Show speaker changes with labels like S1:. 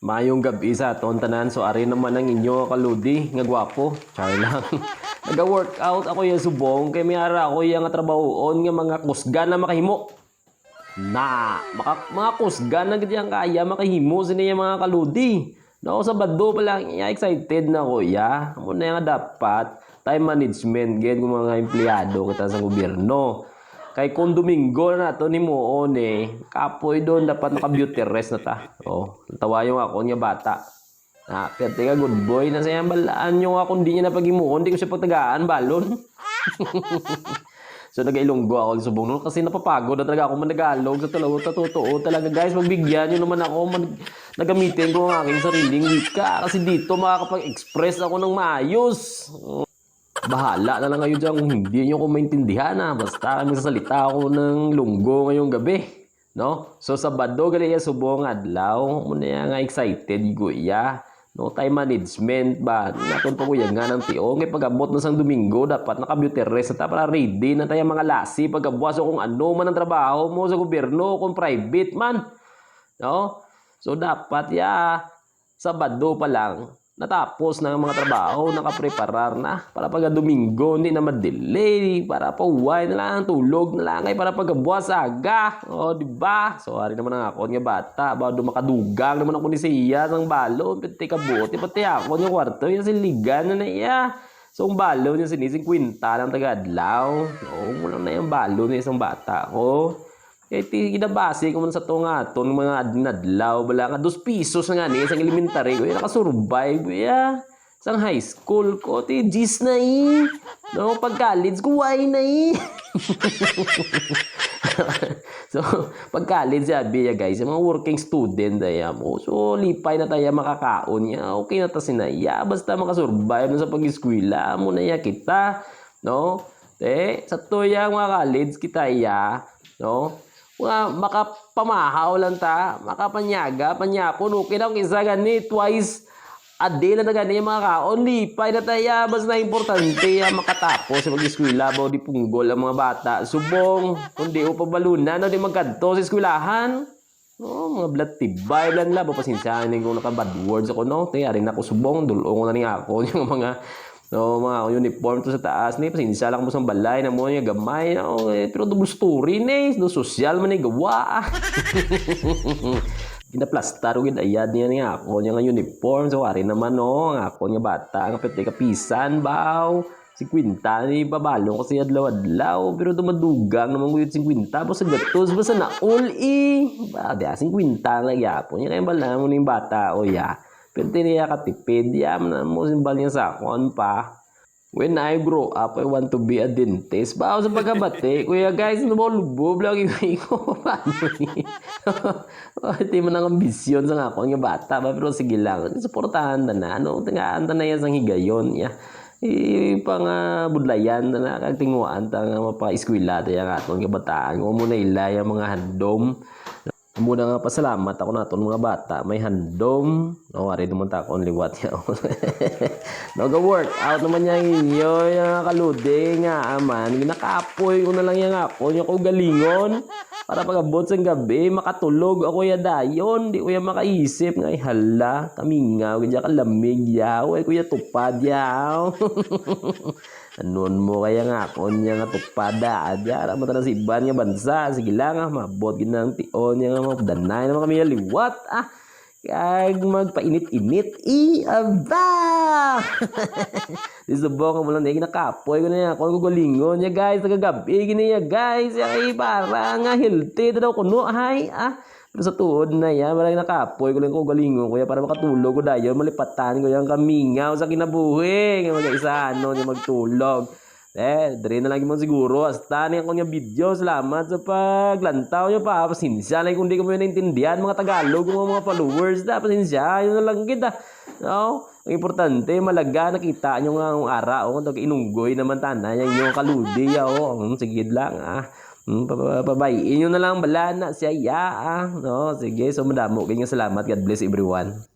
S1: Mayong gabi sa aton tanan. So ari naman ang inyo kaludi nga gwapo. Char lang. Naga-workout ako yung subong kay may ara ako yung nga trabahoon nga mga kusgan na makahimo. Mga kusgan na gid yang kaya makahimo sini yung mga kaludi. No, sa bado pa lang excited na ko ya. Amo na nga dapat time management gid ng mga empleyado kita sa gobyerno. Kay kung Domingo na to ni Moon kapoy doon dapat naka-beauty rest na ta. Oh, tawa yung ako niya bata. Pero teka, good boy na sayang balaan yung ako hindi niya napagimuon, hindi ko siya pagtagaan balon. So nag-Ilonggo ako sa subong noon kasi napapagod na talaga ako managalog sa totoo talaga guys, magbigyan niyo naman ako nagamitin ko ang aking sariling wika kasi dito makakapag-express ako ng maayos. Bahala na lang kayo dyan kung hindi nyo ko maintindihan basta magsasalita ako ng lunggo ngayong gabi, no? So Sabado gali subong adlaw mo na nga excited guya, no? Time management ba naton pa kuya nga ng tio ngay pagabot na sang Domingo dapat naka-beauty rest na ta para ready na tayo mga lasi pagkabuas o kung ano man ang trabaho mo sa gobyerno kung private man, no? So dapat Sabado pa lang natapos na ang mga trabaho, nakapreparar na para pag Domingo hindi na ma-delay, para pauwi na lang, tulog na lang, para pagkabuas aga. O, di ba? So, hari naman ang ako nga bata, ba do makadugang naman ako ni siya ng balo, pati kabuti, pati ako nga kwarto, yung siligan na iya. So, ang balo niya sinising kwinta ng taga-adlaw. Oo, muna na yung balo niya isang bata ko. Kaya kinabase ko man sa to nga ng mga adlaw bala nga 2 pesos na nga ni isang elementary ko nakasurvive isang high school ko G's na no pag college ko why na So pag college sabi guys yung mga working student mo so lipay na tayo makakaon niya okay na ta sinaya basta makasurvive na sa pag-eskwela mo na kita no sa tuyang mga college kita no makapamahaw lang ta, makapanyaga, panyapon, okay na kung isa gani, twice a day na gani mga kaon, lipay na tayo, basta importante makatapos sa mag-eskwela, ba di punggol ang mga bata, subong, kundi o pabalunan, di magkanto sa eskwelahan, mga blat tibay lang lang, pasinsahan kung naka-bad words ako, no, rin ako subong, dulong na niya ako, yung mga uniform to sa taas ni pasensya lang mo sa balay na mo niya gamay pero double story ni no social man ni gawa ginaplastar gid ayad niya ako niya nga uniform so ari naman ang ako niya bata ang pete kapisan baw 50 ni babalo kasi adlaw-adlaw pero dumadugang naman gud 50 pa sa gatos basta na all ba di 50 lang yapon niya kay bala mo ning bata pero tiniya katipid, na mo simbal niya sa akon pa. When I grow up, I want to be a dentist. Bao sa pagkabate, kuya guys, ano ba lubob lang ko? Paano Hindi mo nang ambisyon sa akon nga bata ba? Pero sige lang, supportahan na tingaan na yan sa higayon niya. Pang budlayan na kagtinguan ta nga mapa-eskwela ta yang aton nga bataan. Mo muna ilay ang mga handom. Muna nga pasalamat ako naton mga bata may handom ari naman ta akong liwat work out naman niya inyo yung kalude nga aman ginakapoy ko na lang yung ako yung galingon para pagabot sa gabi makatulog ako dayon di ko makaisip nga hala kamingaw ganyan kalamig kuya tupad anon mo kaya nga ako niya nga tupada adya mo na si Iban nga bansa sige lang mabot ginang tion niya nga danay naman kami liwat kag magpainit-init aba di subong mo lang nakapoy ko na ako galingon niya guys tagagabi gini guys para nga healthy daw kuno pero sa tuod na marang nakapoy ko lang ko galingon kuya para makatulog ko dayon malipatan ko yung kamingaw sa kinabuhi nga mag-isa yung magtulog dre na lang mo siguro hasta niya ko yung video salamat sa paglantaw nyo pa pasensya na kung di ko mo naintindihan mga Tagalog mga followers pasensya yun na lang kita ang importante malaga nakita nyo nga ang araw inunggoy naman tanay yung kaludi sige lang pabayin nyo na lang bala na siya sige so madamo kanyang salamat God bless everyone.